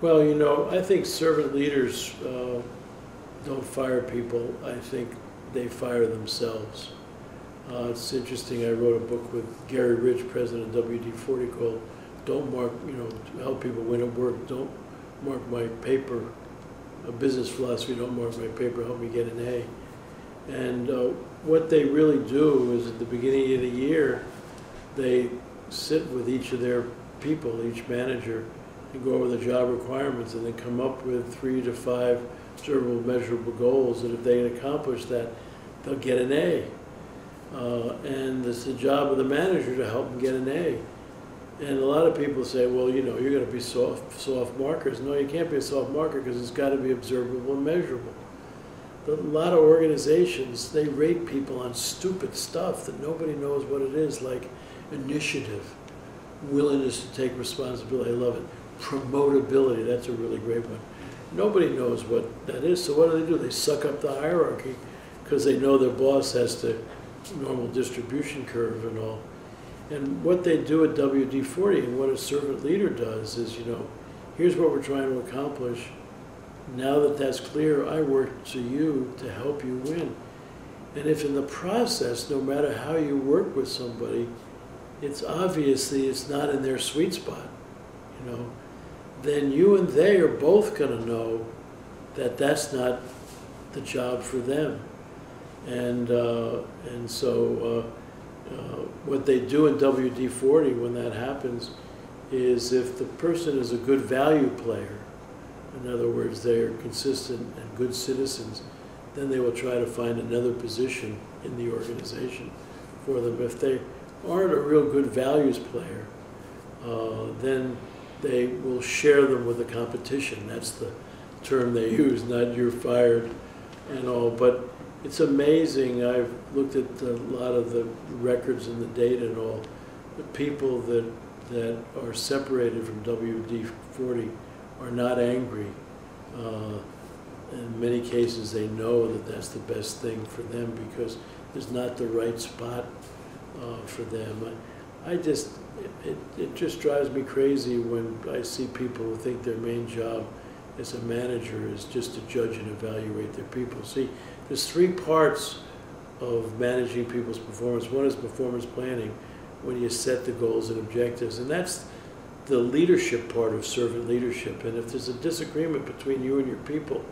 Well, you know, I think servant leaders don't fire people. I think they fire themselves. It's interesting. I wrote a book with Gary Rich, president of WD-40, called "Don't Mark," you know, to help people win at work. Don't mark my paper. A business philosophy. Don't mark my paper. Help me get an A. And what they really do is, at the beginning of the year, they sit with each of their people, each manager, and go over the job requirements, and then come up with 3 to 5 observable, measurable goals that if they can accomplish that, they'll get an A. And it's the job of the manager to help them get an A. And a lot of people say, well, you know, you're going to be soft markers. No, you can't be a soft marker, because it's got to be observable and measurable. But a lot of organizations, they rate people on stupid stuff that nobody knows what it is, like initiative, willingness to take responsibility. I love it. Promotability, that's a really great one. Nobody knows what that is, so what do? They suck up the hierarchy because they know their boss has to normal distribution curve and all. And what they do at WD-40, and what a servant leader does, is, you know, here's what we're trying to accomplish. Now that that's clear, I work to you to help you win. And if in the process, no matter how you work with somebody, it's obviously it's not in their sweet spot, you know, then you and they are both going to know that that's not the job for them. And so what they do in WD-40 when that happens is, if the person is a good value player, in other words, they're consistent and good citizens, then they will try to find another position in the organization for them. If they aren't a real good values player, then they will share them with the competition. That's the term they use, not "you're fired" and all. But it's amazing. I've looked at a lot of the records and the data and all. The people that are separated from WD-40 are not angry. In many cases, they know that that's the best thing for them, because there's not the right spot for them. It just drives me crazy when I see people who think their main job as a manager is just to judge and evaluate their people. See, there's 3 parts of managing people's performance. One is performance planning, when you set the goals and objectives, and that's the leadership part of servant leadership. And if there's a disagreement between you and your people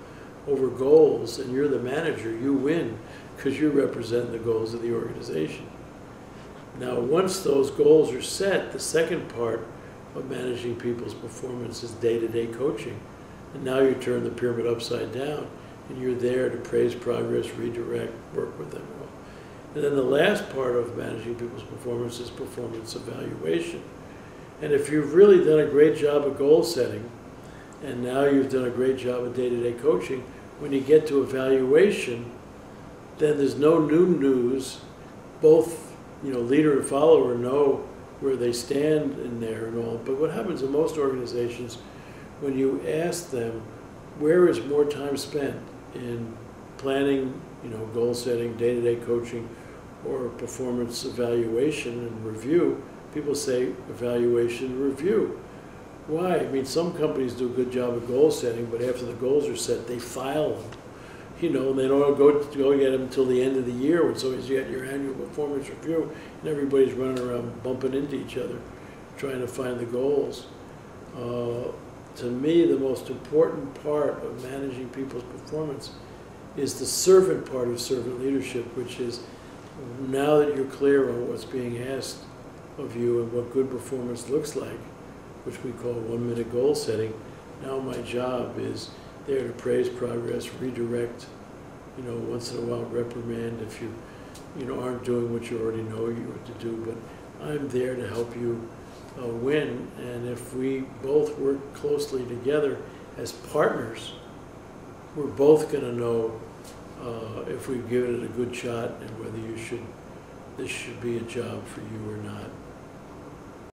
over goals, and you're the manager, you win, because you're representing the goals of the organization. Now, once those goals are set, the second part of managing people's performance is day-to-day coaching. And now you turn the pyramid upside down, and you're there to praise progress, redirect, work with them. And then the last part of managing people's performance is performance evaluation. And if you've really done a great job of goal setting, and now you've done a great job of day-to-day coaching, when you get to evaluation, then there's no new news. Both, you know, leader and follower know where they stand in there and all. But what happens in most organizations, when you ask them, where is more time spent in planning, you know, goal setting, day-to-day coaching, or performance evaluation and review, people say evaluation and review. Why? I mean, some companies do a good job of goal setting, but after the goals are set, they file them. You know, and they don't go get them until the end of the year, when somebody's got your annual performance review, and everybody's running around bumping into each other, trying to find the goals. To me, the most important part of managing people's performance is the servant part of servant leadership, which is, now that you're clear on what's being asked of you and what good performance looks like, which we call 1-minute goal setting, now my job is there to praise progress, redirect, you know, once in a while reprimand if you aren't doing what you already know you ought to do, but I'm there to help you win. And if we both work closely together as partners, we're both going to know if we've given it a good shot and whether this should be a job for you or not.